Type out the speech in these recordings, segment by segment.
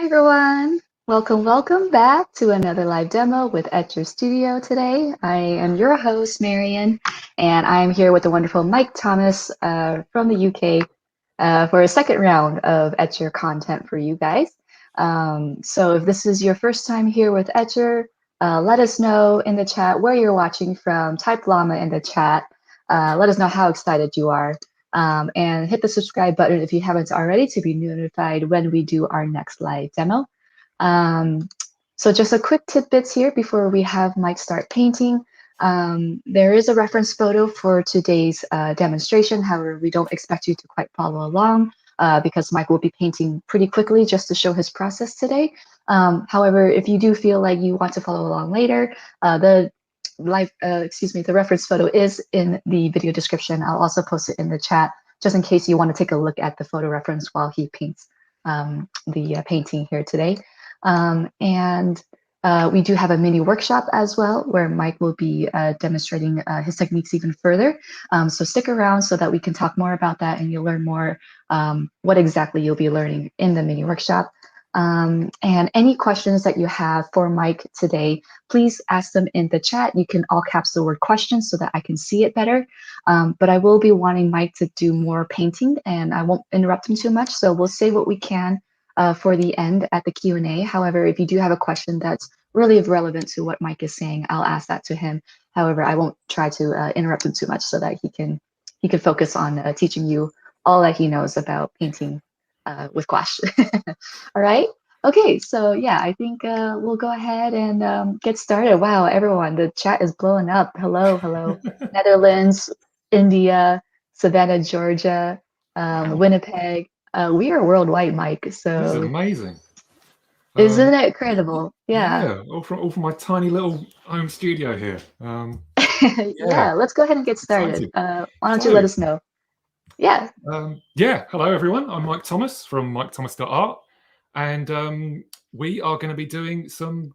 everyone. Welcome back to another live demo with Etchr Studio today. I am your host, Marion, and I'm here with the wonderful Mike Thomas from the UK for a second round of Etchr content for you guys. So if this is your first time here with Etchr, let us know in the chat where you're watching from. Type llama in the chat. Let us know how excited you are. And hit the subscribe button if you haven't already to be notified when we do our next live demo. So just a quick tidbits here before we have Mike start painting. There is a reference photo for today's demonstration. However, we don't expect you to quite follow along because Mike will be painting pretty quickly just to show his process today. However, if you do feel like you want to follow along later, the reference photo is in the video description. I'll also post it in the chat just in case you want to take a look at the photo reference while he paints the painting here today. We do have a mini workshop as well where Mike will be demonstrating his techniques even further. So stick around so that we can talk more about that and you'll learn more what exactly you'll be learning in the mini workshop. And any questions that you have for Mike today, please ask them in the chat. You can all caps the word questions so that I can see it better. But I will be wanting Mike to do more painting and I won't interrupt him too much. So we'll say what we can for the end at the Q&A. However, if you do have a question that's really relevant to what Mike is saying, I'll ask that to him. However, I won't try to interrupt him too much so that he can focus on teaching you all that he knows about painting with gouache. All right. Okay, so yeah, I think we'll go ahead and get started. Wow, everyone, the chat is blowing up. Hello. Netherlands, India, Savannah, Georgia, Winnipeg. We are worldwide, Mike. So this is amazing. Isn't it incredible? Yeah, all from my tiny little home studio here. Yeah, let's go ahead and get started. Why don't you let us know? Yeah. Hello, everyone. I'm Mike Thomas from mikethomas.art. And we are going to be doing some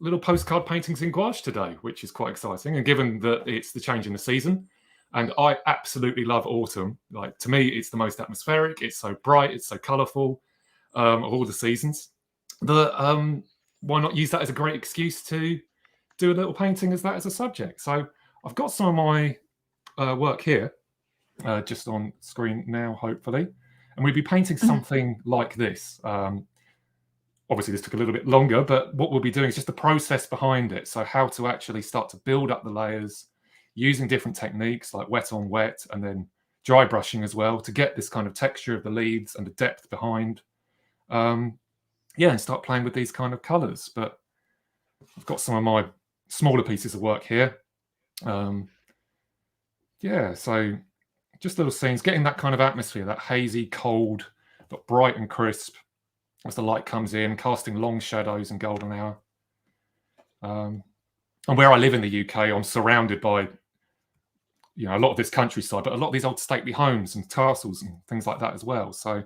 little postcard paintings in gouache today, which is quite exciting. And given that it's the change in the season, and I absolutely love autumn. Like, to me, it's the most atmospheric. It's so bright. It's so colourful of all the seasons. That why not use that as a great excuse to do a little painting as that as a subject? So I've got some of my work here. Just on screen now, hopefully. And we'll be painting something like this. Obviously, this took a little bit longer, but what we'll be doing is just the process behind it. So how to actually start to build up the layers using different techniques like wet on wet and then dry brushing as well to get this kind of texture of the leaves and the depth behind. And start playing with these kind of colours. But I've got some of my smaller pieces of work here. So just little scenes, getting that kind of atmosphere, that hazy, cold, but bright and crisp as the light comes in, casting long shadows and golden hour. And where I live in the UK, I'm surrounded by, a lot of this countryside, but a lot of these old stately homes and castles and things like that as well. So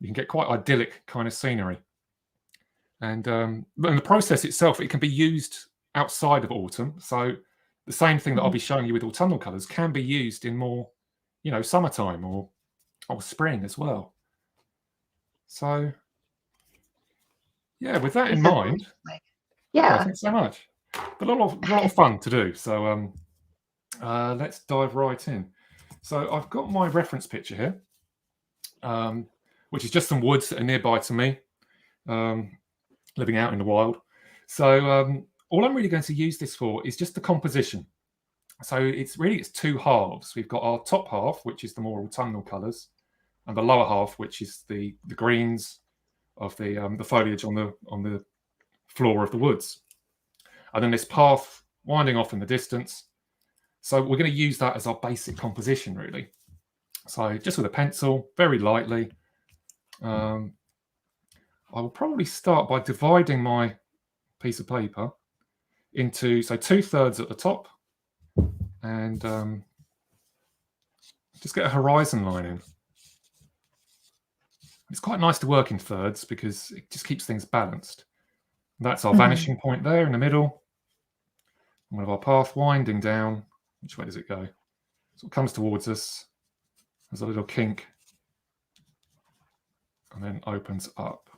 you can get quite idyllic kind of scenery. And in the process itself, it can be used outside of autumn. So the same thing that I'll be showing you with autumnal colours can be used in more, summertime or spring as well. So, with that in mind, thanks so much. But a lot of fun to do. So let's dive right in. So I've got my reference picture here, which is just some woods that are nearby to me, living out in the wild. So all I'm really going to use this for is just the composition. So it's two halves. We've got our top half, which is the more autumnal colours, and the lower half, which is the greens of the foliage on the floor of the woods. And then this path winding off in the distance. So we're going to use that as our basic composition, really. So just with a pencil, very lightly. I will probably start by dividing my piece of paper into, 2/3 at the top, and just get a horizon line in. It's quite nice to work in thirds because it just keeps things balanced. That's our vanishing point there in the middle. And we have our path winding down. Which way does it go? So it comes towards us. There's a little kink and then opens up.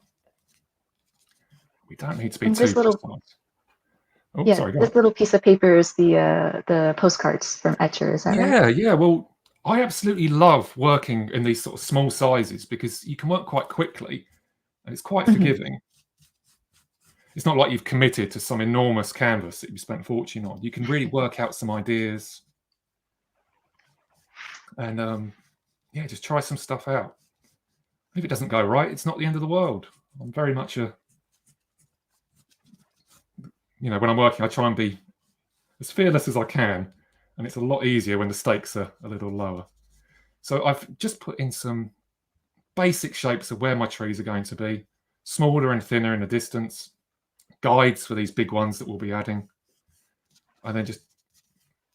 we don't need to be And too this little, precise. Oh, yeah, sorry, go this on. little piece of paper is the postcards from Etchr. Is that right? Yeah, yeah. Well, I absolutely love working in these sort of small sizes because you can work quite quickly and it's quite forgiving. It's not like you've committed to some enormous canvas that you spent a fortune on. You can really work out some ideas and yeah, just try some stuff out. If it doesn't go right, it's not the end of the world. I'm very much a, when I'm working, I try and be as fearless as I can, and it's a lot easier when the stakes are a little lower. So I've just put in some basic shapes of where my trees are going to be, smaller and thinner in the distance, guides for these big ones that we'll be adding, and then just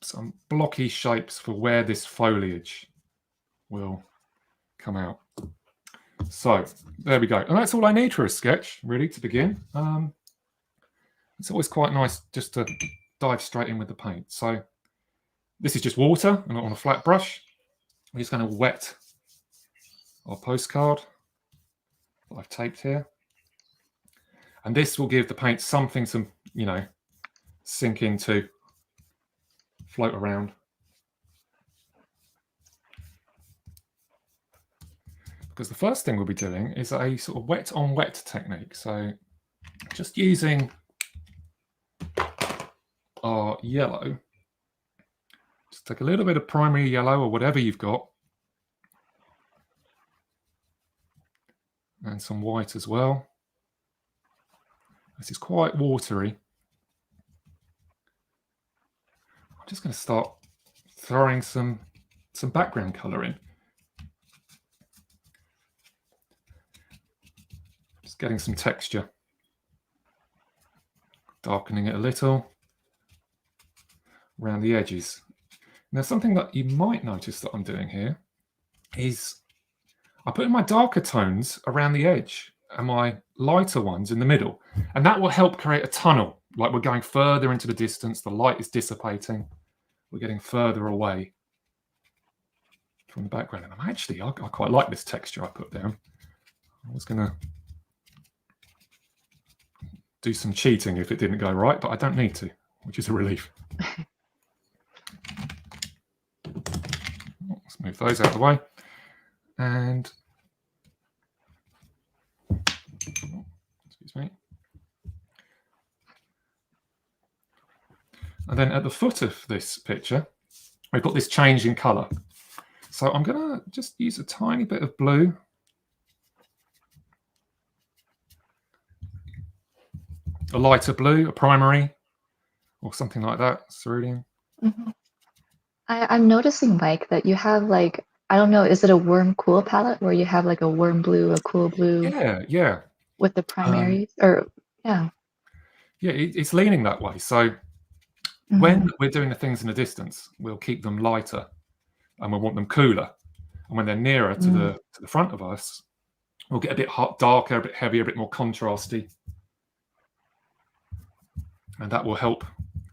some blocky shapes for where this foliage will come out. So there we go. And that's all I need for a sketch, really, to begin. It's always quite nice just to dive straight in with the paint. So this is just water and on a flat brush. We're just going to wet our postcard that I've taped here. And this will give the paint something to, sink into, float around. Because the first thing we'll be doing is a sort of wet on wet technique. So just using our yellow, just take a little bit of primary yellow or whatever you've got, and some white as well. This is quite watery. I'm just going to start throwing some background color in. Just getting some texture. Darkening it a little around the edges. Now, something that you might notice that I'm doing here is I put in my darker tones around the edge and my lighter ones in the middle. And that will help create a tunnel. Like we're going further into the distance, the light is dissipating. We're getting further away from the background. And I quite like this texture I put down. I was going to do some cheating if it didn't go right, but I don't need to, which is a relief. Let's move those out of the way. And excuse me. And then at the foot of this picture, we've got this change in color. So I'm going to just use a tiny bit of blue. A lighter blue, a primary, or something like that, cerulean. I'm noticing, Mike, that you have like, I don't know, is it a warm cool palette where you have like a warm blue, a cool blue? Yeah. With the primaries, yeah, it's leaning that way. So when we're doing the things in the distance, we'll keep them lighter, and we'll want them cooler. And when they're nearer to the front of us, we'll get a bit hot, darker, a bit heavier, a bit more contrasty, and that will help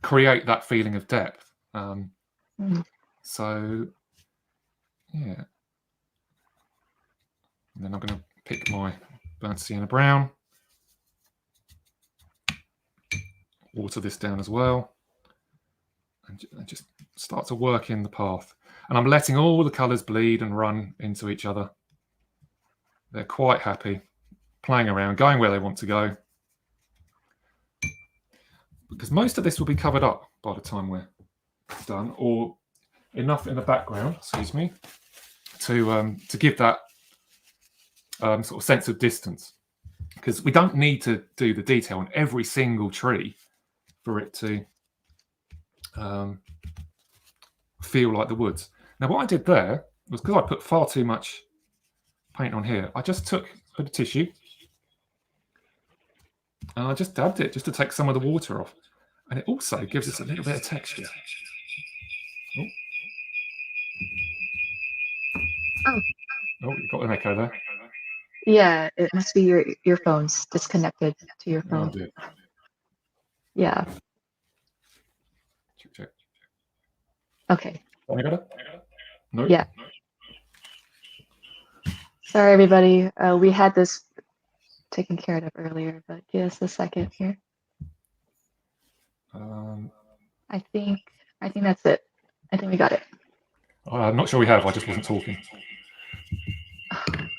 create that feeling of depth. So, yeah. And then I'm going to pick my burnt sienna brown, water this down as well, and just start to work in the path. And I'm letting all the colours bleed and run into each other. They're quite happy, playing around, going where they want to go. Because most of this will be covered up by the time we're done, or enough in the background, excuse me, to give that sort of sense of distance. Because we don't need to do the detail on every single tree for it to feel like the woods. Now, what I did there was, because I put far too much paint on here, I just took a bit of tissue and I just dabbed it just to take some of the water off. And it also gives us a little bit of texture. Oh, you got an echo there. Yeah, it must be your earphones disconnected to your phone. Oh, dear. Yeah. Check. Okay. I got it? No. Yeah. Sorry, everybody. We had this taken care of earlier, but give us a second here. I think that's it. I think we got it. I'm not sure we have. I just wasn't talking.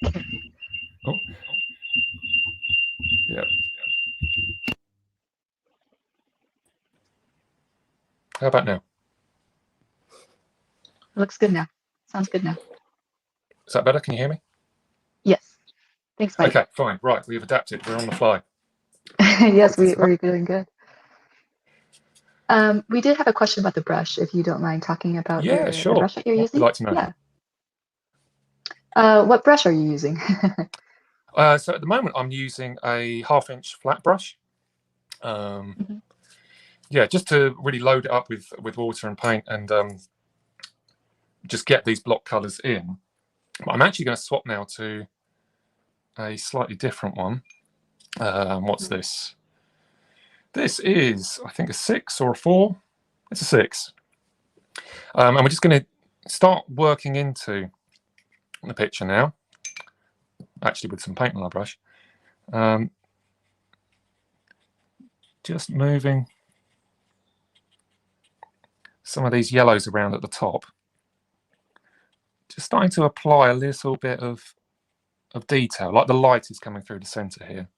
Okay. Oh, yeah. How about now? It looks good now. Sounds good now. Is that better? Can you hear me? Yes. Thanks, Mike. Okay, fine. Right, we've adapted. We're on the fly. Yes, we're doing good. We did have a question about the brush, if you don't mind talking about the brush that you're using. I'd like to know. Yeah. What brush are you using? So at the moment, I'm using a 1/2-inch flat brush. Yeah, just to really load it up with water and paint and just get these block colours in. But I'm actually going to swap now to a slightly different one. What's this? This is, I think, a 6 or a 4. It's a 6. And we're just going to start working into the picture now, actually with some paint on our brush. Just moving some of these yellows around at the top. Just starting to apply a little bit of detail, like the light is coming through the center here.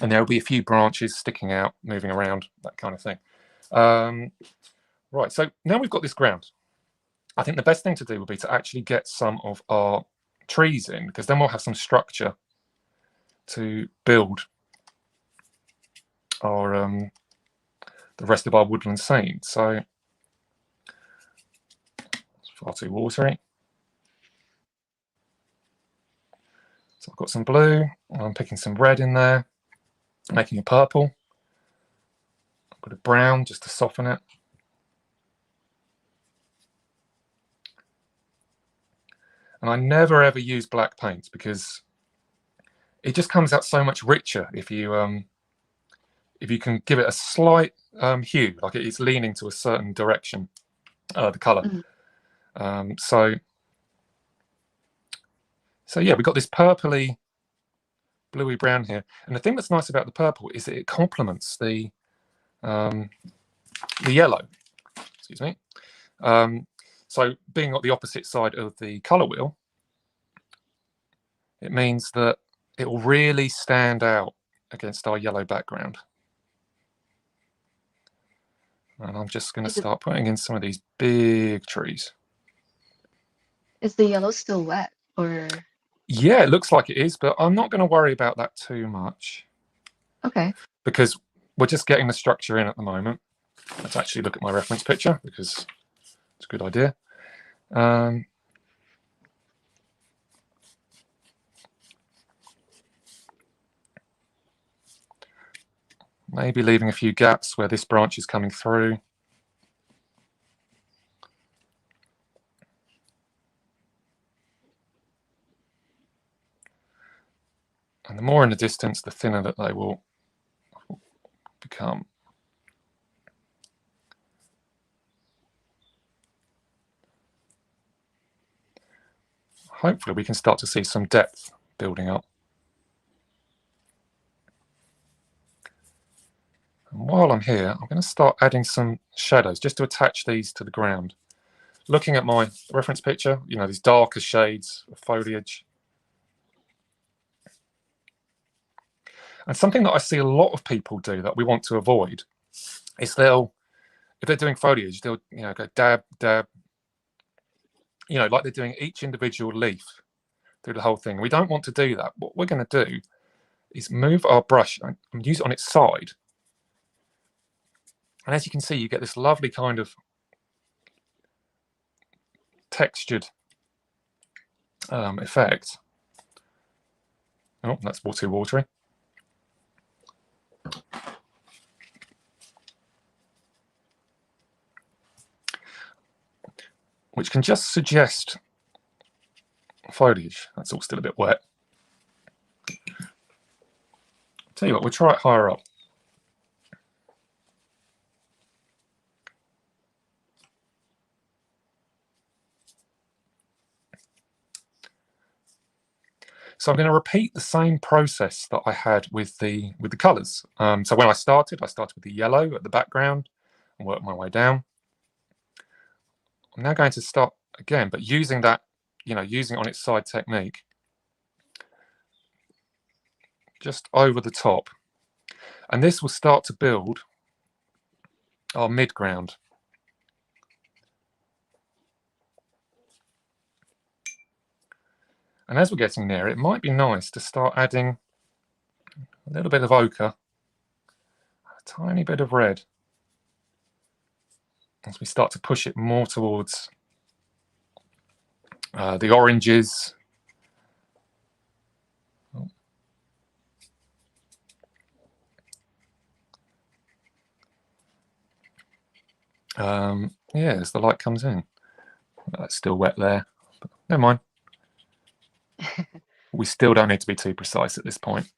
And there will be a few branches sticking out, moving around, that kind of thing. Right, so now we've got this ground. I think the best thing to do would be to actually get some of our trees in, because then we'll have some structure to build our the rest of our woodland scene. So it's far too watery. So I've got some blue, I'm picking some red in there, making a purple. I've got a brown just to soften it. And I never ever use black paints because it just comes out so much richer if you can give it a slight hue, like it's leaning to a certain direction, the color. So yeah, we've got this purpley, bluey brown here, and the thing that's nice about the purple is that it complements the yellow. Excuse me. So being on the opposite side of the color wheel, it means that it will really stand out against our yellow background. And I'm just going to start putting in some of these big trees. Is the yellow still wet, or? Yeah, it looks like it is, but I'm not going to worry about that too much. Okay. Because we're just getting the structure in at the moment. Let's actually look at my reference picture because it's a good idea. Maybe leaving a few gaps where this branch is coming through. And the more in the distance, the thinner that they will become. Hopefully we can start to see some depth building up. And while I'm here, I'm going to start adding some shadows just to attach these to the ground. Looking at my reference picture, you know, these darker shades of foliage. And something that I see a lot of people do that we want to avoid is if they're doing foliage, they'll, you know, go dab, dab, you know, like they're doing each individual leaf through the whole thing. We don't want to do that. What we're going to do is move our brush and use it on its side. And as you can see, you get this lovely kind of textured effect. Oh, that's too watery. Which can just suggest foliage. That's all still a bit wet. Tell you what, we'll try it higher up. So I'm going to repeat the same process that I had with the colours. So when I started with the yellow at the background and work my way down. I'm now going to start again, but using that, using it on its side technique, just over the top. And this will start to build our midground. And as we're getting near, it might be nice to start adding a little bit of ochre, a tiny bit of red, as we start to push it more towards the oranges. Yeah, as the light comes in. That's still wet there, but never mind. We still don't need to be too precise at this point.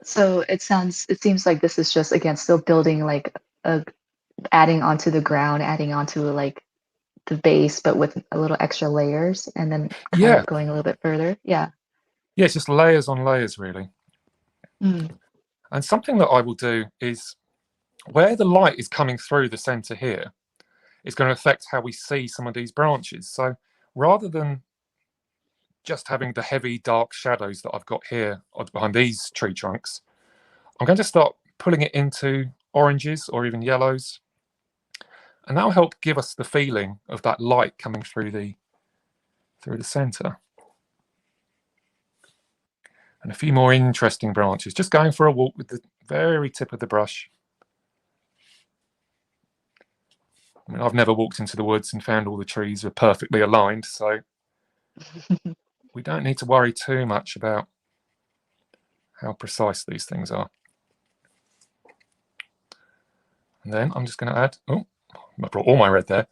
So it seems like this is just, again, still building, like adding onto the ground, adding onto like the base, but with a little extra layers, and then kind of going a little bit further. Yeah. Yeah, it's just layers on layers, really. Mm. And something that I will do is, where the light is coming through the center here, is going to affect how we see some of these branches. So rather than just having the heavy dark shadows that I've got here behind these tree trunks, I'm going to start pulling it into oranges or even yellows, and that will help give us the feeling of that light coming through the center. And a few more interesting branches, just going for a walk with the very tip of the brush. I mean, I've never walked into the woods and found all the trees are perfectly aligned, so we don't need to worry too much about how precise these things are. And then I'm just going to add, oh, I brought all my red there.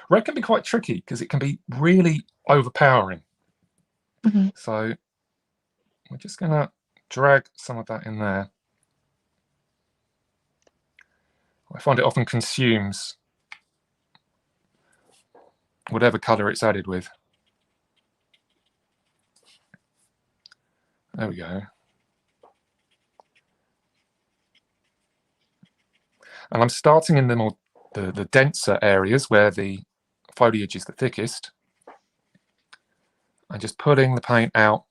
Red can be quite tricky because it can be really overpowering. Mm-hmm. So we're just going to drag some of that in there. I find it often consumes whatever colour it's added with. There we go. And I'm starting in the denser areas where the foliage is the thickest, and just putting the paint out.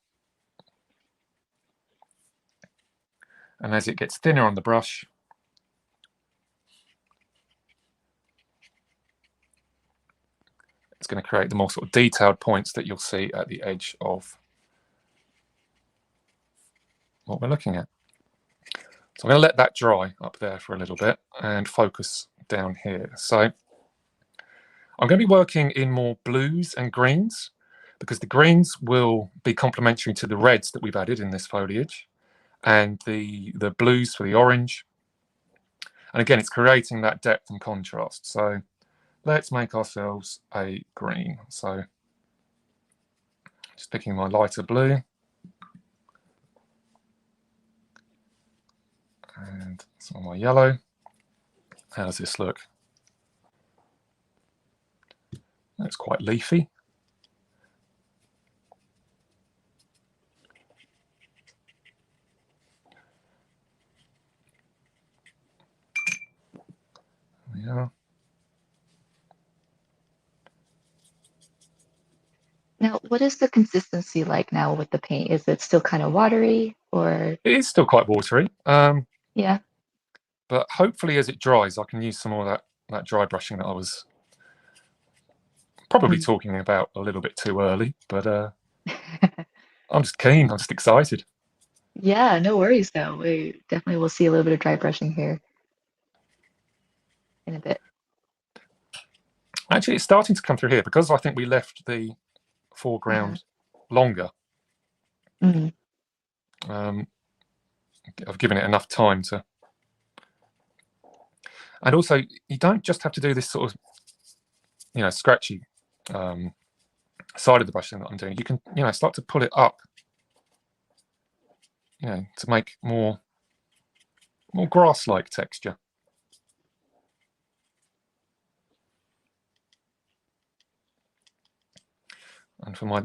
And as it gets thinner on the brush, it's going to create the more sort of detailed points that you'll see at the edge of what we're looking at. So I'm going to let that dry up there for a little bit and focus down here. So I'm going to be working in more blues and greens, because the greens will be complementary to the reds that we've added in this foliage, and the blues for the orange. And again, it's creating that depth and contrast. So let's make ourselves a green. So just picking my lighter blue. And some of my yellow. How does this look? It's quite leafy. There we are. Now, what is the consistency like now with the paint? Is it still kind of watery, or? It is still quite watery. Yeah. But hopefully as it dries, I can use some more of that dry brushing that I was probably talking about a little bit too early, but I'm just keen, I'm just excited. Yeah, no worries though. We definitely will see a little bit of dry brushing here in a bit. Actually, it's starting to come through here because I think we left the foreground longer. Mm-hmm. I've given it enough time to. And also, you don't just have to do this sort of, scratchy side of the brushing that I'm doing. You can, start to pull it up, to make more grass-like texture. And for my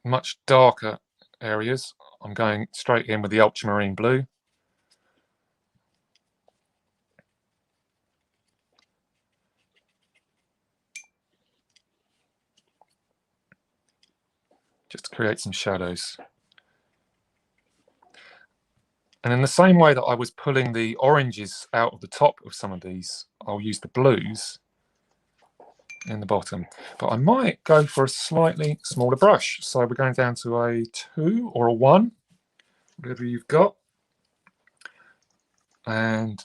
much darker areas, I'm going straight in with the ultramarine blue. Just to create some shadows. And in the same way that I was pulling the oranges out of the top of some of these, I'll use the blues in the bottom. But I might go for a slightly smaller brush. So we're going down to a 2 or a 1, whatever you've got. And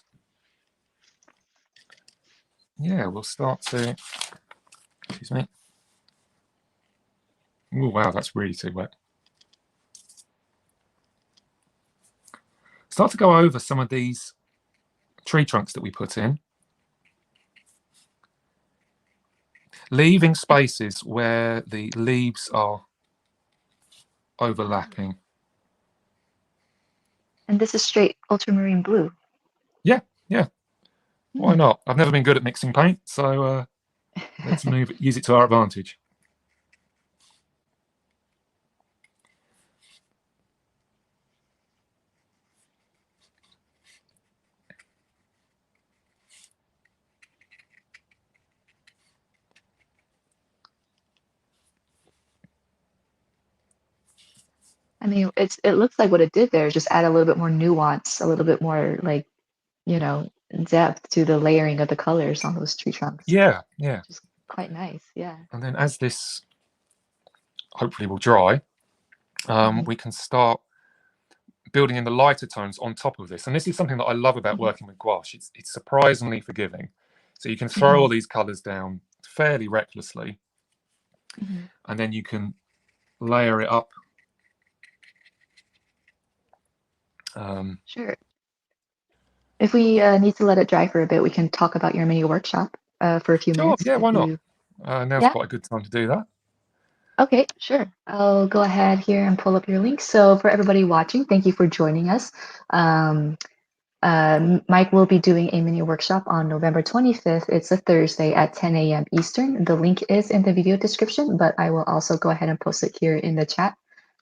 yeah, we'll start to, excuse me. Oh, wow, that's really too wet. Start to go over some of these tree trunks that we put in, leaving spaces where the leaves are overlapping. And this is straight ultramarine blue. Yeah, yeah. Why not? I've never been good at mixing paint, so let's use it to our advantage. I mean, it looks like what it did there is just add a little bit more nuance, a little bit more like, you know, depth to the layering of the colors on those tree trunks. Yeah, yeah. Which is quite nice, yeah. And then as this hopefully will dry, we can start building in the lighter tones on top of this. And this is something that I love about working with gouache. It's surprisingly forgiving. So you can throw all these colors down fairly recklessly, and then you can layer it up. Sure. If we need to let it dry for a bit, we can talk about your mini workshop for a few minutes. Yeah, why not? Now's quite a good time to do that. Okay, sure. I'll go ahead here and pull up your link. So for everybody watching, thank you for joining us. Mike will be doing a mini workshop on November 25th. It's a Thursday at 10 a.m. Eastern. The link is in the video description, but I will also go ahead and post it here in the chat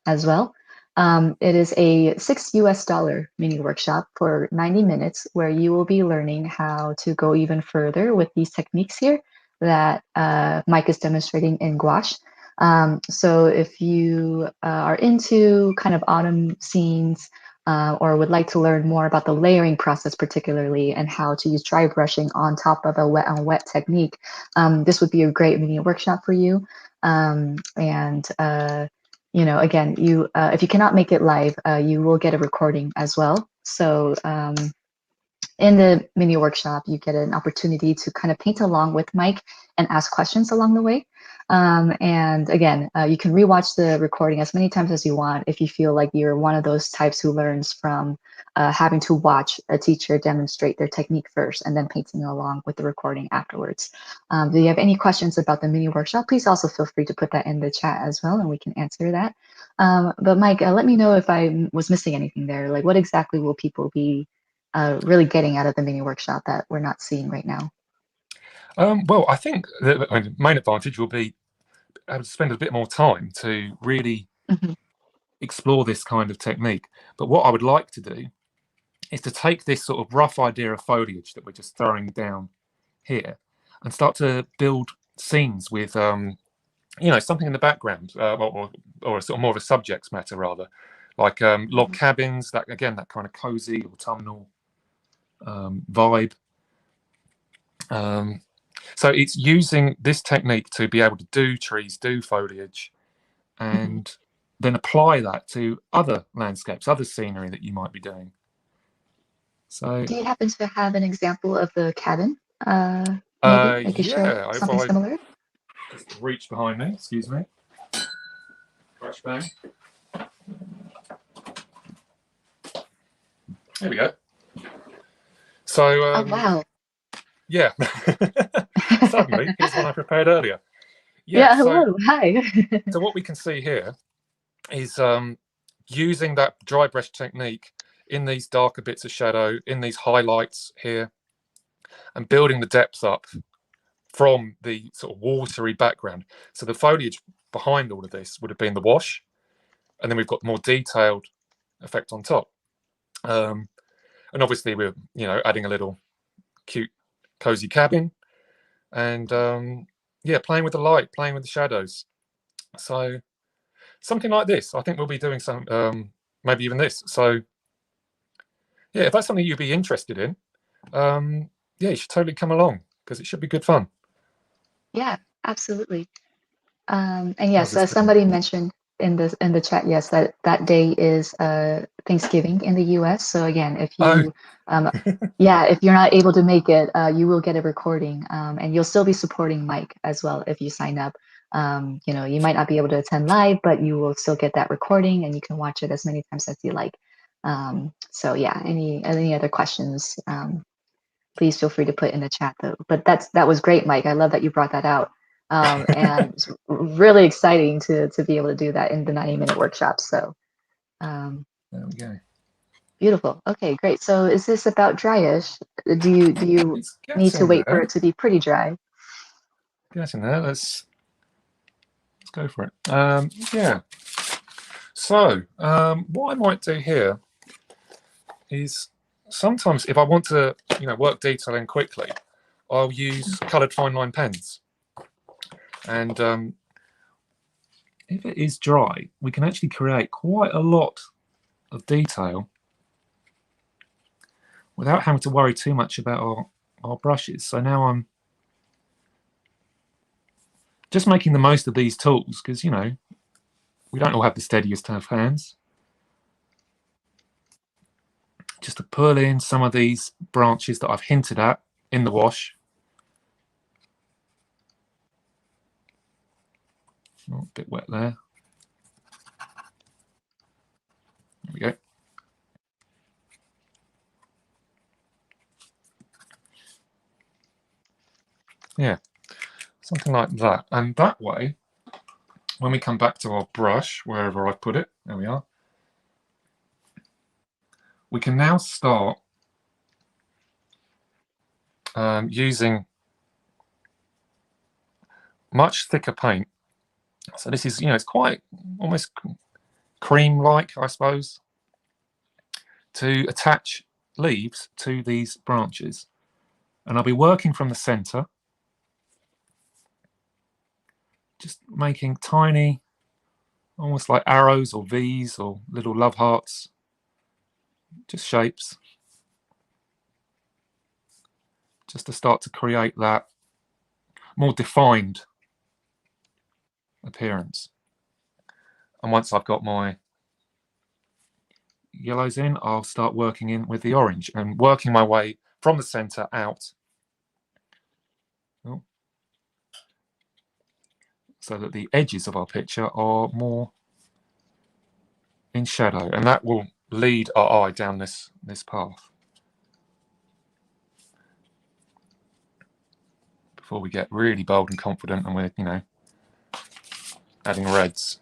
as well. It is a $6 mini workshop for 90 minutes where you will be learning how to go even further with these techniques here that Mike is demonstrating in gouache. So if you are into kind of autumn scenes, or would like to learn more about the layering process particularly and how to use dry brushing on top of a wet on wet technique, this would be a great mini workshop for you. You know, again, you if you cannot make it live, you will get a recording as well. So in the mini workshop, you get an opportunity to kind of paint along with Mike and ask questions along the way. And again, you can rewatch the recording as many times as you want if you feel like you're one of those types who learns from having to watch a teacher demonstrate their technique first and then painting along with the recording afterwards. Do you have any questions about the mini workshop? Please also feel free to put that in the chat as well, and we can answer that. But Mike, let me know if I was missing anything there. Like, what exactly will people be really getting out of the mini workshop that we're not seeing right now? Well, I think the main advantage will be able to spend a bit more time to really explore this kind of technique. But what I would like to do is to take this sort of rough idea of foliage that we're just throwing down here and start to build scenes with, you know, something in the background, or a sort of more of a subject matter rather, like log cabins. That again, that kind of cozy autumnal vibe. So it's using this technique to be able to do trees, do foliage, and then apply that to other landscapes, other scenery that you might be doing. So, do you happen to have an example of the cabin? Maybe I could show something similar. Just reach behind me, excuse me. Brush bang. There we go. So, oh wow. Yeah. Suddenly, here's one I prepared earlier. Yeah, hello, hi. So what we can see here is using that dry brush technique in these darker bits of shadow, in these highlights here, and building the depth up from the sort of watery background. So the foliage behind all of this would have been the wash, and then we've got more detailed effect on top. And obviously we're adding a little cute cozy cabin, and yeah, playing with the light, playing with the shadows. So something like this, I think we'll be doing some, maybe even this. So yeah, if that's something you'd be interested in, yeah, you should totally come along, because it should be good fun. Yeah, absolutely. And yes, this somebody mentioned in the chat, yes, that day is Thanksgiving in the US. So again, if you yeah, if you're not able to make it, you will get a recording, and you'll still be supporting Mike as well if you sign up. You might not be able to attend live, but you will still get that recording, and you can watch it as many times as you like. So yeah, any other questions, please feel free to put in the chat though. But that was great, Mike. I love that you brought that out. And it's really exciting to be able to do that in the 90-minute workshop. So there we go. Beautiful. Okay, great. So is this about dryish? Do you need to wait for it to be pretty dry? Get in there. Let's go for it. Yeah. So what I might do here is, sometimes if I want to work detailing quickly, I'll use coloured fine line pens. And if it is dry, we can actually create quite a lot of detail without having to worry too much about our brushes. So now I'm just making the most of these tools, because we don't all have the steadiest of hands. Just to pull in some of these branches that I've hinted at in the wash. Oh, a bit wet there. There we go. Yeah, something like that. And that way, when we come back to our brush, wherever I put it, there we are, we can now start using much thicker paint. So this is, it's quite almost cream-like, I suppose, to attach leaves to these branches. And I'll be working from the center, just making tiny, almost like arrows or V's or little love hearts, just shapes, just to start to create that more defined appearance. And once I've got my yellows in, I'll start working in with the orange and working my way from the center out, so that the edges of our picture are more in shadow, and that will lead our eye down this path before we get really bold and confident and we're adding reds.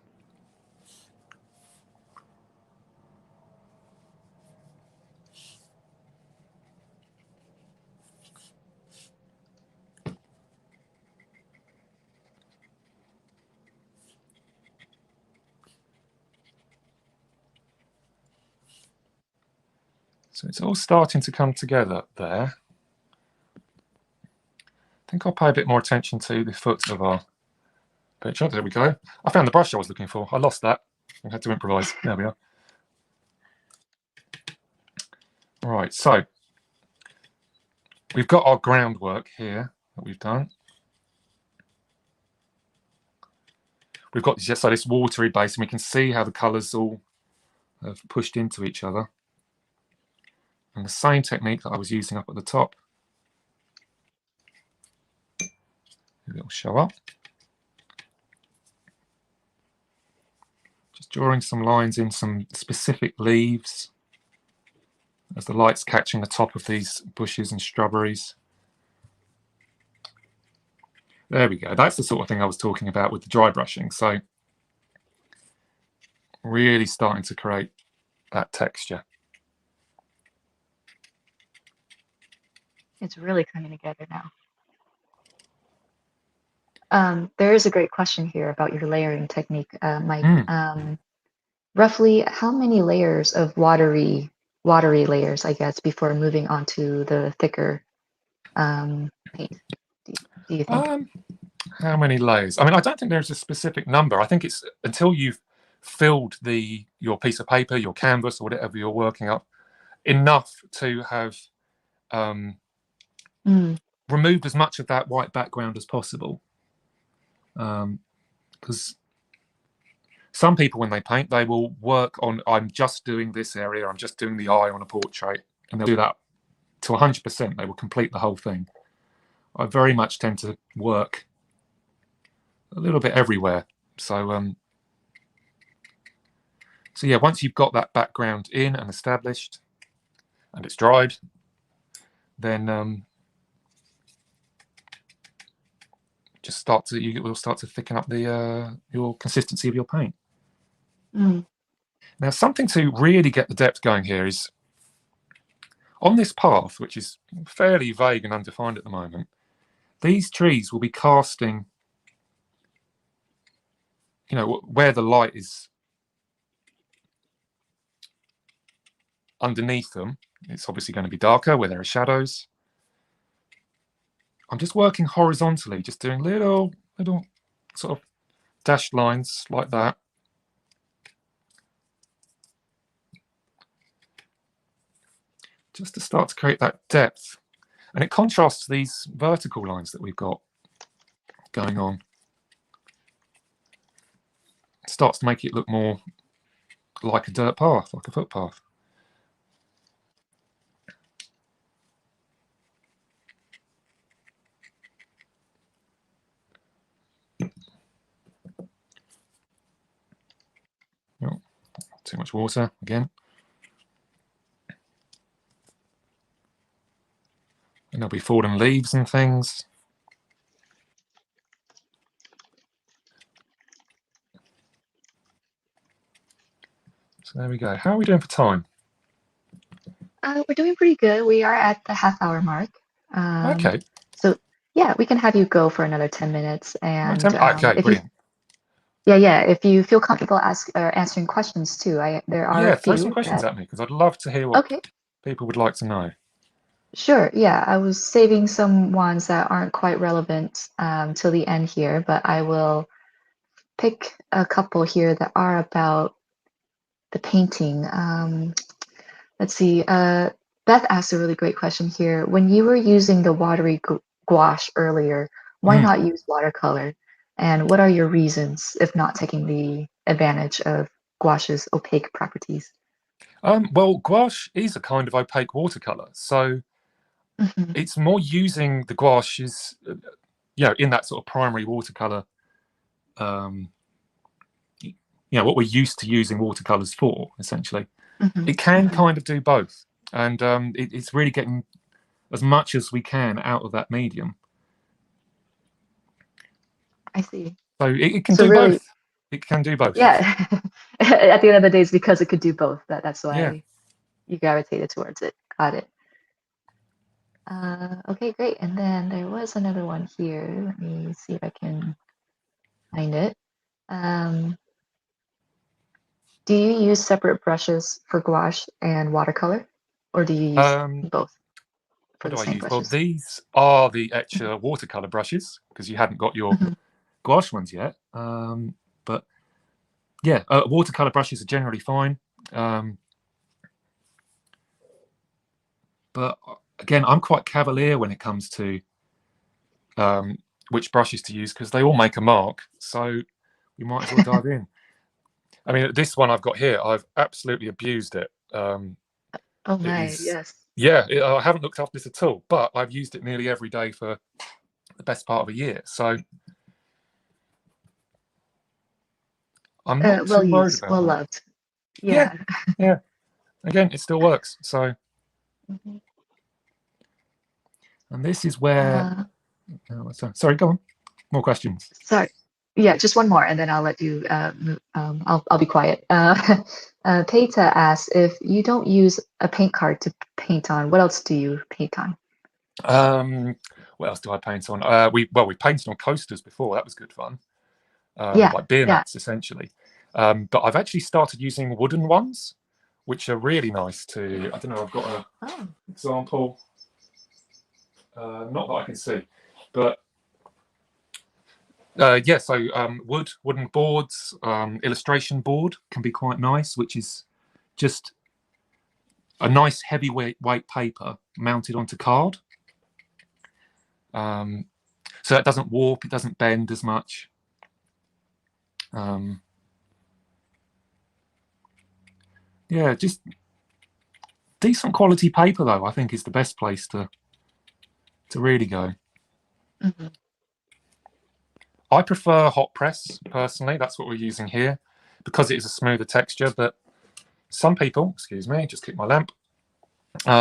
So it's all starting to come together there. I think I'll pay a bit more attention to the foot of our picture. There we go. I found the brush I was looking for. I lost that. I had to improvise. There we are. Right, so we've got our groundwork here that we've done. We've got just this watery base, and we can see how the colours all have pushed into each other. And the same technique that I was using up at the top, it will show up. Just drawing some lines in some specific leaves as the light's catching the top of these bushes and shrubberies. There we go. That's the sort of thing I was talking about with the dry brushing. So really starting to create that texture. It's really coming together now. There is a great question here about your layering technique, Mike. Mm. Roughly how many layers of watery layers, I guess, before moving on to the thicker paint, do you think? How many layers? I mean, I don't think there's a specific number. I think it's until you've filled your piece of paper, your canvas, or whatever you're working up, enough to have removed as much of that white background as possible. Because some people, when they paint, they will work on, I'm just doing this area, I'm just doing the eye on a portrait, and they'll do that to 100%. They will complete the whole thing. I very much tend to work a little bit everywhere. So yeah, once you've got that background in and established, and it's dried, then just you will start to thicken up your consistency of your paint. Now, something to really get the depth going here is on this path, which is fairly vague and undefined at the moment. These trees will be casting, where the light is underneath them. It's obviously going to be darker where there are shadows. I'm just working horizontally, just doing little sort of dashed lines like that. Just to start to create that depth. And it contrasts these vertical lines that we've got going on. It starts to make it look more like a dirt path, like a footpath. Oh, too much water again. And there'll be fallen leaves and things. So there we go. How are we doing for time? We're doing pretty good. We are at the half-hour mark. Okay. So yeah, we can have you go for another 10 minutes. And okay, brilliant. If you feel comfortable answering questions too, there are a few. Throw some questions at me because I'd love to hear what people would like to know. Sure. Yeah, I was saving some ones that aren't quite relevant till the end here, but I will pick a couple here that are about the painting. Let's see. Beth asked a really great question here. When you were using the watery gouache earlier, why not use watercolor? And what are your reasons, if not taking the advantage of gouache's opaque properties? Well, gouache is a kind of opaque watercolor, so it's more using the gouache is, in that sort of primary watercolor. What we're used to using watercolors for, essentially. It can kind of do both, and it's really getting as much as we can out of that medium. I see. So it can do both. It can do both. Yeah. At the end of the day, it's because it could do both. That's why you gravitated towards it. Got it. Okay, great. And then there was another one here. Let me see if I can find it. Do you use separate brushes for gouache and watercolor, or do you use both for the same brushes? Well, these are the Etchr watercolor brushes because you hadn't got your gouache ones yet. But yeah, watercolor brushes are generally fine. But again, I'm quite cavalier when it comes to which brushes to use because they all make a mark. So we might as well dive in. I mean, this one I've got here, I've absolutely abused it. Oh my, yes. Yeah, I haven't looked after this at all, but I've used it nearly every day for the best part of a year. So I'm not too worried about well loved. Yeah. Yeah. Again, it still works. So, and this is where. Sorry, go on. More questions. Sorry. Yeah, just one more, and then I'll let you. I'll be quiet. Peita asks, if you don't use a paint card to paint on, what else do you paint on? what else do I paint on? We painted on coasters before. That was good fun. Like beer mats, essentially. But I've actually started using wooden ones, which are really nice to. I don't know. I've got an example. Not that I can see, but yeah. So wooden boards, illustration board can be quite nice, which is just a nice heavyweight paper mounted onto card. So it doesn't warp, it doesn't bend as much. Yeah, just decent quality paper though, I think is the best place to really go. Mm-hmm. I prefer hot press personally. That's what we're using here because it is a smoother texture. But some people, excuse me, just kicked my lamp.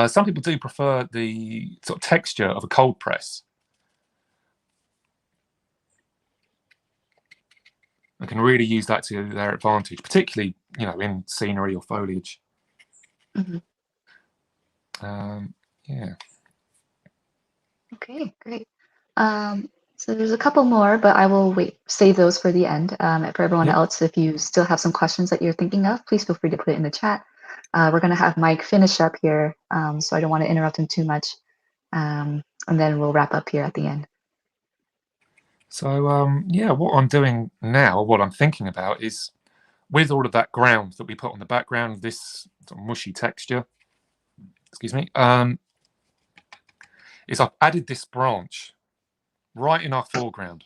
Some people do prefer the sort of texture of a cold press. And can really use that to their advantage, particularly, you know, in scenery or foliage. Mm-hmm. Yeah. Okay, great. So there's a couple more, but I will save those for the end. For everyone else, if you still have some questions that you're thinking of, please feel free to put it in the chat. We're going to have Mike finish up here, so I don't want to interrupt him too much. And then we'll wrap up here at the end. So, yeah, what I'm doing now, what I'm thinking about is with all of that ground that we put on the background, this sort of mushy texture, excuse me, is I've added this branch right in our foreground.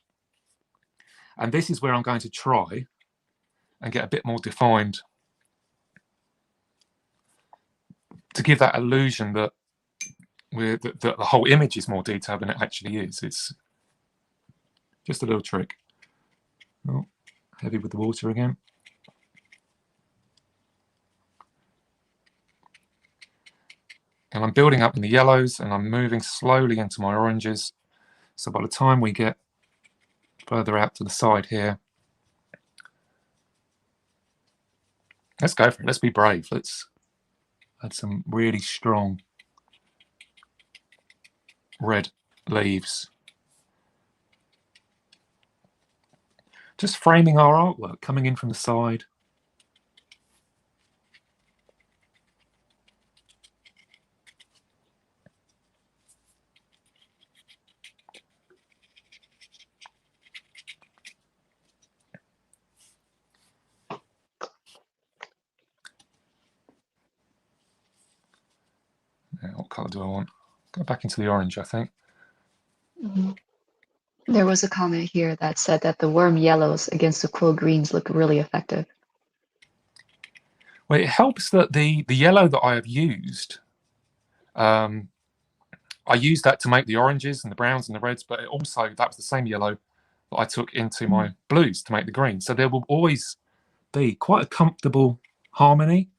And this is where I'm going to try and get a bit more defined to give that illusion that the whole image is more detailed than it actually is. It's just a little trick. Oh, heavy with the water again. And I'm building up in the yellows and I'm moving slowly into my oranges. So by the time we get further out to the side here, let's go for it. Let's be brave. Let's add some really strong red leaves. Just framing our artwork, coming in from the side. Now, what colour do I want? Go back into the orange, I think. Mm-hmm. There was a comment here that said that the warm yellows against the cool greens look really effective. Well, it helps that the yellow that I have used, I used that to make the oranges and the browns and the reds, but it also, that was the same yellow that I took into my blues to make the green. So there will always be quite a comfortable harmony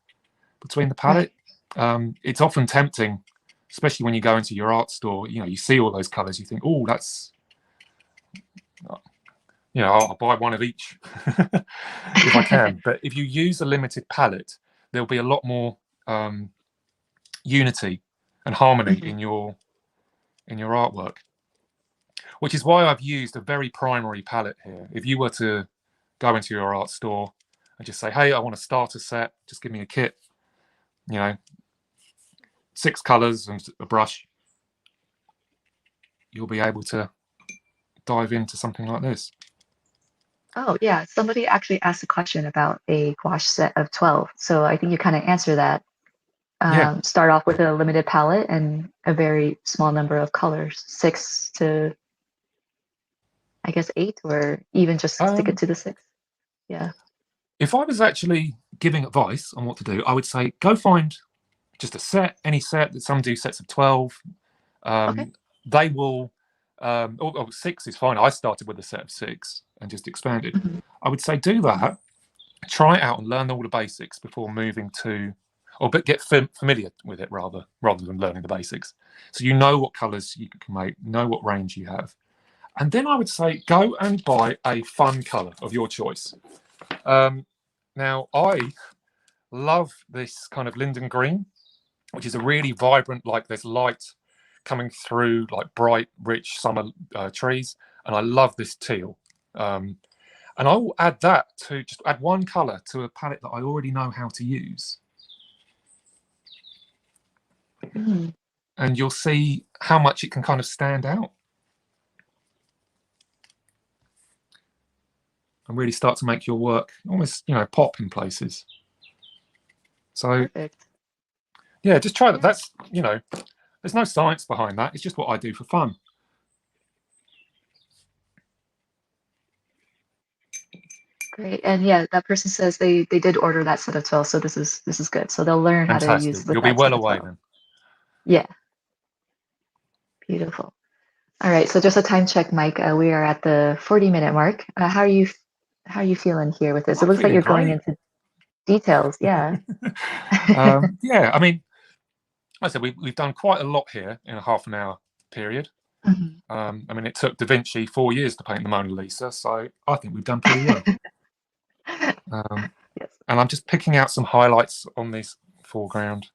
between the palette. Right. It's often tempting, especially when you go into your art store, you know, you see all those colors, you think, oh, that's, you know, I'll buy one of each if I can. But if you use a limited palette, there'll be a lot more unity and harmony in your artwork, which is why I've used a very primary palette here. If you were to go into your art store and just say, hey, I want a starter set, just give me a kit, you know, 6 colors and a brush, you'll be able to dive into something like this. Oh, yeah. Somebody actually asked a question about a gouache set of 12. So I think you kind of answer that. Yeah. Start off with a limited palette and a very small number of colors, 6 to, I guess, 8, or even just stick it to the 6. Yeah. If I was actually giving advice on what to do, I would say go find just a set, any set. That some do sets of 12. Okay. They will, 6 is fine. I started with a set of 6 and just expanded. Mm-hmm. I would say do that, try it out and learn all the basics before moving to, but get familiar with it rather than learning the basics. So you know what colors you can make, know what range you have. And then I would say go and buy a fun color of your choice. Now, I love this kind of linden green, which is a really vibrant, like there's light coming through like bright, rich summer trees, and I love this teal. And I will add that to just add one color to a palette that I already know how to use. Mm. And you'll see how much it can kind of stand out and really start to make your work almost, you know, pop in places. So Perfect. yeah, just try that. That's, you know, there's no science behind that. It's just what I do for fun. Great. And yeah, that person says they did order that set of 12, so this is good. So they'll learn how to Fantastic. use with You'll be that well set of away 12. then. Yeah. Beautiful. All right. So just a time check, Mike. We are at the 40-minute mark. How are you feeling here with this? It I'm looks like feeling you're going great. into details. Yeah. Yeah, I mean, like I said, we've done quite a lot here in a half an hour period. Mhm. I mean, it took Da Vinci 4 years to paint the Mona Lisa, so I think we've done pretty well. Yes. And I'm just picking out some highlights on this foreground,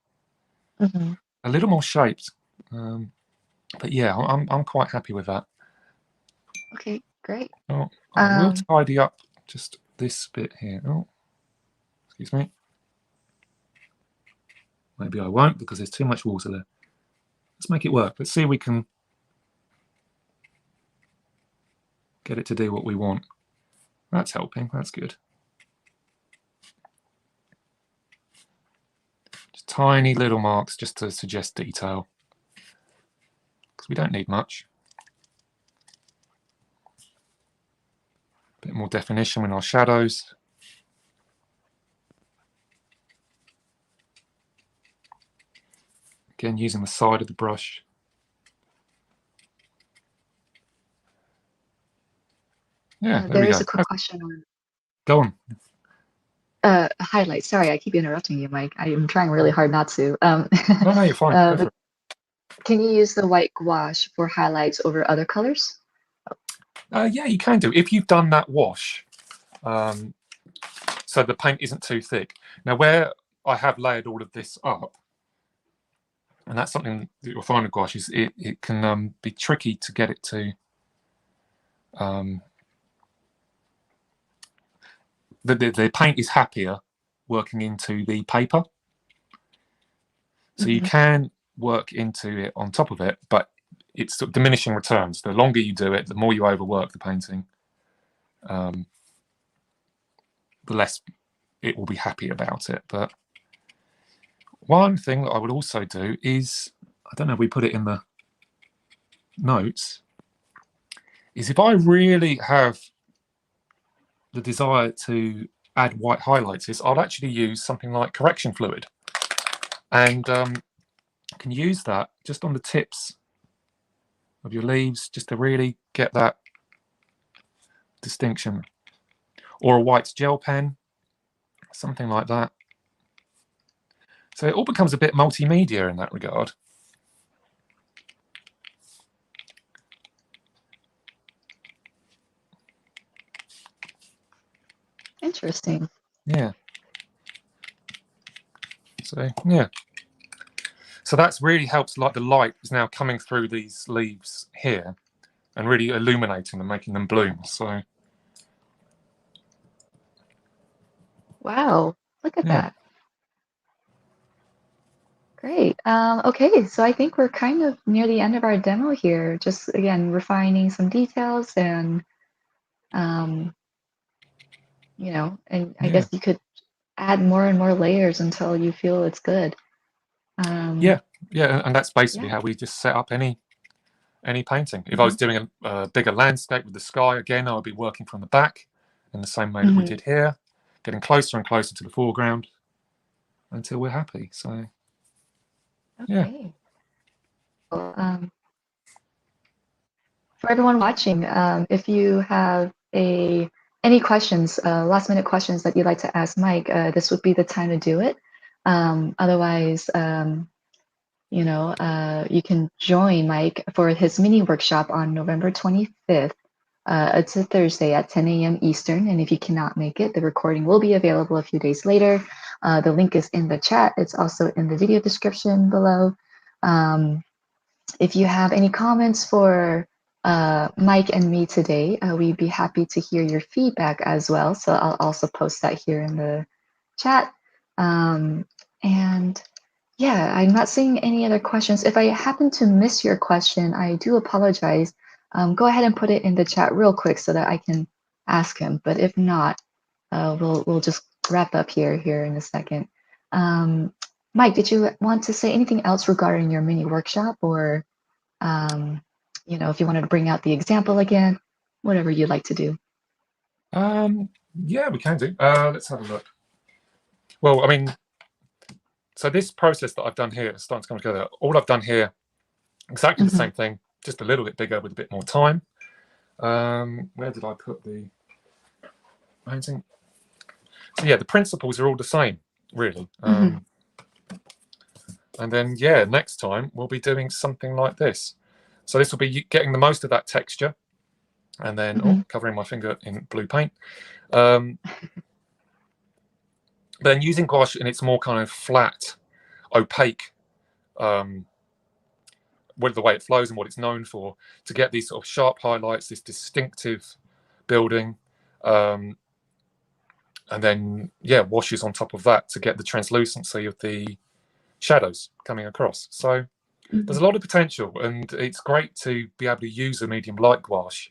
Mhm. a little more shaped. But yeah, I'm quite happy with that. Okay, great. Oh, I will tidy up just this bit here. Oh, excuse me. Maybe I won't because there's too much water there. Let's make it work. Let's see if we can get it to do what we want. That's helping. That's good. Just tiny little marks just to suggest detail, because we don't need much. A bit more definition in our shadows. Again, using the side of the brush. Yeah, there there we is go. a quick question on Go on. highlights. Sorry, I keep interrupting you, Mike. I am trying really hard not to. No, you're fine. Go for it. Can you use the white gouache for highlights over other colors? Yeah, you can do. If you've done that wash, so the paint isn't too thick. Now, where I have layered all of this up, and that's something that you'll find with gouache, is it can be tricky to get it to the paint is happier working into the paper, so you can work into it on top of it, but it's sort of diminishing returns. The longer you do it, the more you overwork the painting, the less it will be happy about it. But one thing that I would also do is, I don't know if we put it in the notes, is if I really have the desire to add white highlights, is I'll actually use something like correction fluid, and can use that just on the tips of your leaves just to really get that distinction, or a white gel pen, something like that. So it all becomes a bit multimedia in that regard. Interesting. Yeah. So yeah. So that's really helps, like the light is now coming through these leaves here and really illuminating them, making them bloom. So Wow, look at yeah. that. Great. Okay, so I think we're kind of near the end of our demo here. Just again, refining some details and, um, and I Yeah. guess you could add more and more layers until you feel it's good. Yeah. And that's basically Yeah. how we just set up any painting. If I was doing a bigger landscape with the sky, again, I would be working from the back in the same way that we did here, getting closer and closer to the foreground until we're happy. So yeah. Okay. Well, for everyone watching, if you have any questions, last minute questions that you'd like to ask Mike, this would be the time to do it. Otherwise, you can join Mike for his mini workshop on November 25th. It's a Thursday at 10 a.m. Eastern, and if you cannot make it, the recording will be available a few days later. The link is in the chat. It's also in the video description below. if you have any comments for Mike and me today, we'd be happy to hear your feedback as well. So I'll also post that here in the chat. And yeah, I'm not seeing any other questions. If I happen to miss your question, I do apologize. Go ahead and put it in the chat real quick so that I can ask him. But if not, we'll just wrap up here in a second. Mike, did you want to say anything else regarding your mini workshop, or if you wanted to bring out the example again, whatever you'd like to do? Yeah, we can do. Let's have a look. Well, I mean, so this process that I've done here is starting to come together. All I've done here, exactly the same thing, just a little bit bigger with a bit more time. Where did I put the painting? So yeah, the principles are all the same, really. And then, yeah, next time we'll be doing something like this. So this will be getting the most of that texture, and then covering my finger in blue paint. Then using gouache in its more kind of flat, opaque, with the way it flows and what it's known for, to get these sort of sharp highlights, this distinctive building, and then, yeah, washes on top of that to get the translucency of the shadows coming across. So there's a lot of potential, and it's great to be able to use a medium like gouache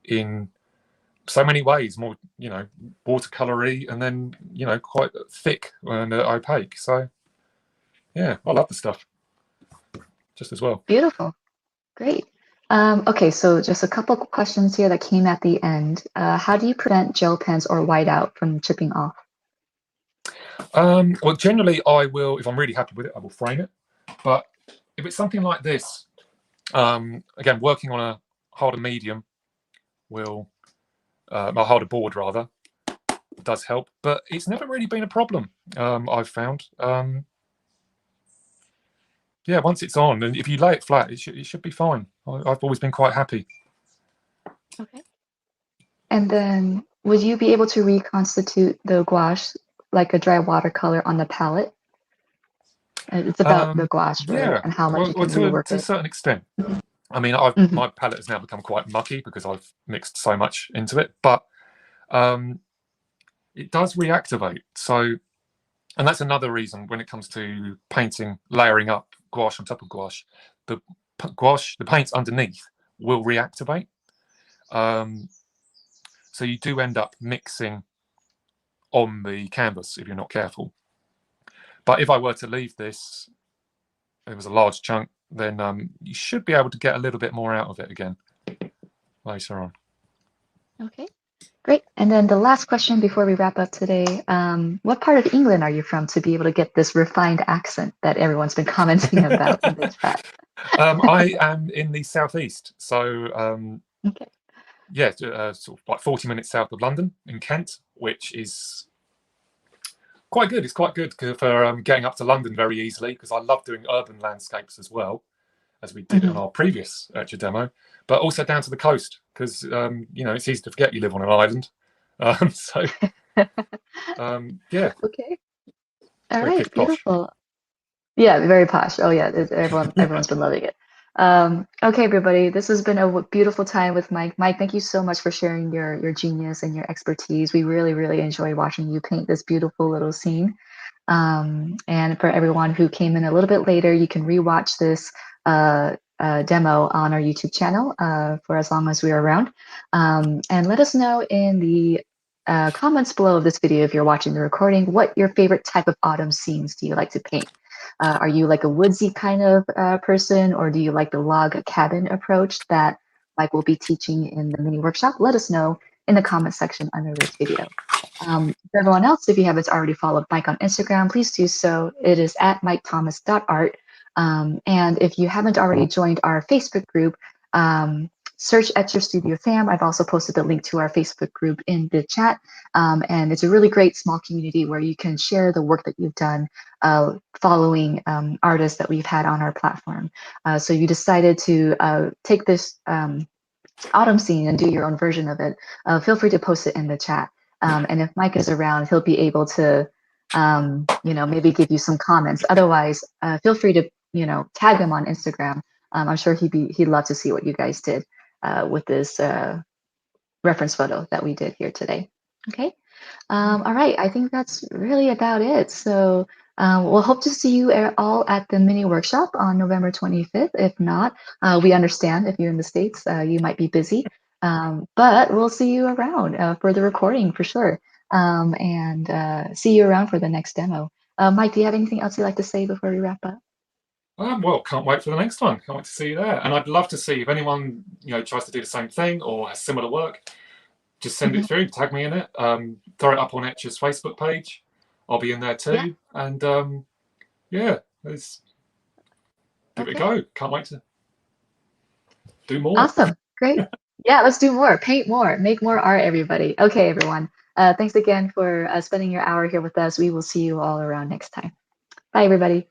in so many ways, more, watercolory, and then, quite thick and opaque. So yeah, I love the stuff just as well. Beautiful. Great. Okay, so just a couple of questions here that came at the end. How do you prevent gel pens or whiteout from chipping off? Well, generally I will, if I'm really happy with it, I will frame it. But if it's something like this, again, working on a harder medium will, a harder board rather, does help. But it's never really been a problem, I've found. Yeah, once it's on, and if you lay it flat, it should be fine. I've always been quite happy. Okay. And then would you be able to reconstitute the gouache like a dry watercolor on the palette? It's about the gouache, right? Yeah, And how much you can rework to a it. certain extent. I mean, my palette has now become quite mucky because I've mixed so much into it, but it does reactivate. So, and that's another reason when it comes to painting, layering up gouache on top of gouache, the paints underneath will reactivate. So you do end up mixing on the canvas if you're not careful. But if I were to leave this, it was a large chunk, then you should be able to get a little bit more out of it again later on. Okay, great. And then the last question before we wrap up today, what part of England are you from to be able to get this refined accent that everyone's been commenting about in the chat? I am in the southeast, so okay. Yeah, sort of like 40 minutes south of London in Kent, which is quite good. It's quite good for getting up to London very easily, because I love doing urban landscapes as well, as we did on our previous Etchr demo, but also down to the coast, because it's easy to forget you live on an island. Yeah. Okay. All right. Beautiful. Posh. Yeah, very posh. Oh yeah, everyone's been loving it. Okay, everybody, this has been a beautiful time with Mike. Mike, thank you so much for sharing your genius and your expertise. We really, really enjoy watching you paint this beautiful little scene. And for everyone who came in a little bit later, you can rewatch this demo on our YouTube channel for as long as we are around. And let us know in the comments below of this video, if you're watching the recording, what your favorite type of autumn scenes do you like to paint? Are you like a woodsy kind of person, or do you like the log cabin approach that Mike will be teaching in the mini workshop? Let us know in the comment section under this video. For everyone else, if you haven't already followed Mike on Instagram, please do so. It is at mikethomas.art. And if you haven't already joined our Facebook group, search Etchr Studio Fam. I've also posted the link to our Facebook group in the chat. And it's a really great small community where you can share the work that you've done following artists that we've had on our platform. So you decided to take this autumn scene and do your own version of it. Feel free to post it in the chat. And if Mike is around, he'll be able to, maybe give you some comments. Otherwise, feel free to, tag him on Instagram I'm sure he'd love to see what you guys did with this reference photo that we did here today. Okay. All right, I think that's really about it. So we'll hope to see you all at the mini workshop on November 25th. If not, we understand if you're in the States, you might be busy, but we'll see you around for the recording for sure, and see you around for the next demo. Mike, do you have anything else you'd like to say before we wrap up? Well, can't wait for the next one. Can't wait to see you there. And I'd love to see if anyone tries to do the same thing or has similar work. Just send it through, tag me in it, throw it up on Etchr's Facebook page. I'll be in there too. Yeah. And yeah, let's give it a go. Can't wait to do more. Awesome. Great. Yeah, let's do more. Paint more. Make more art, everybody. Okay, everyone. Thanks again for spending your hour here with us. We will see you all around next time. Bye, everybody.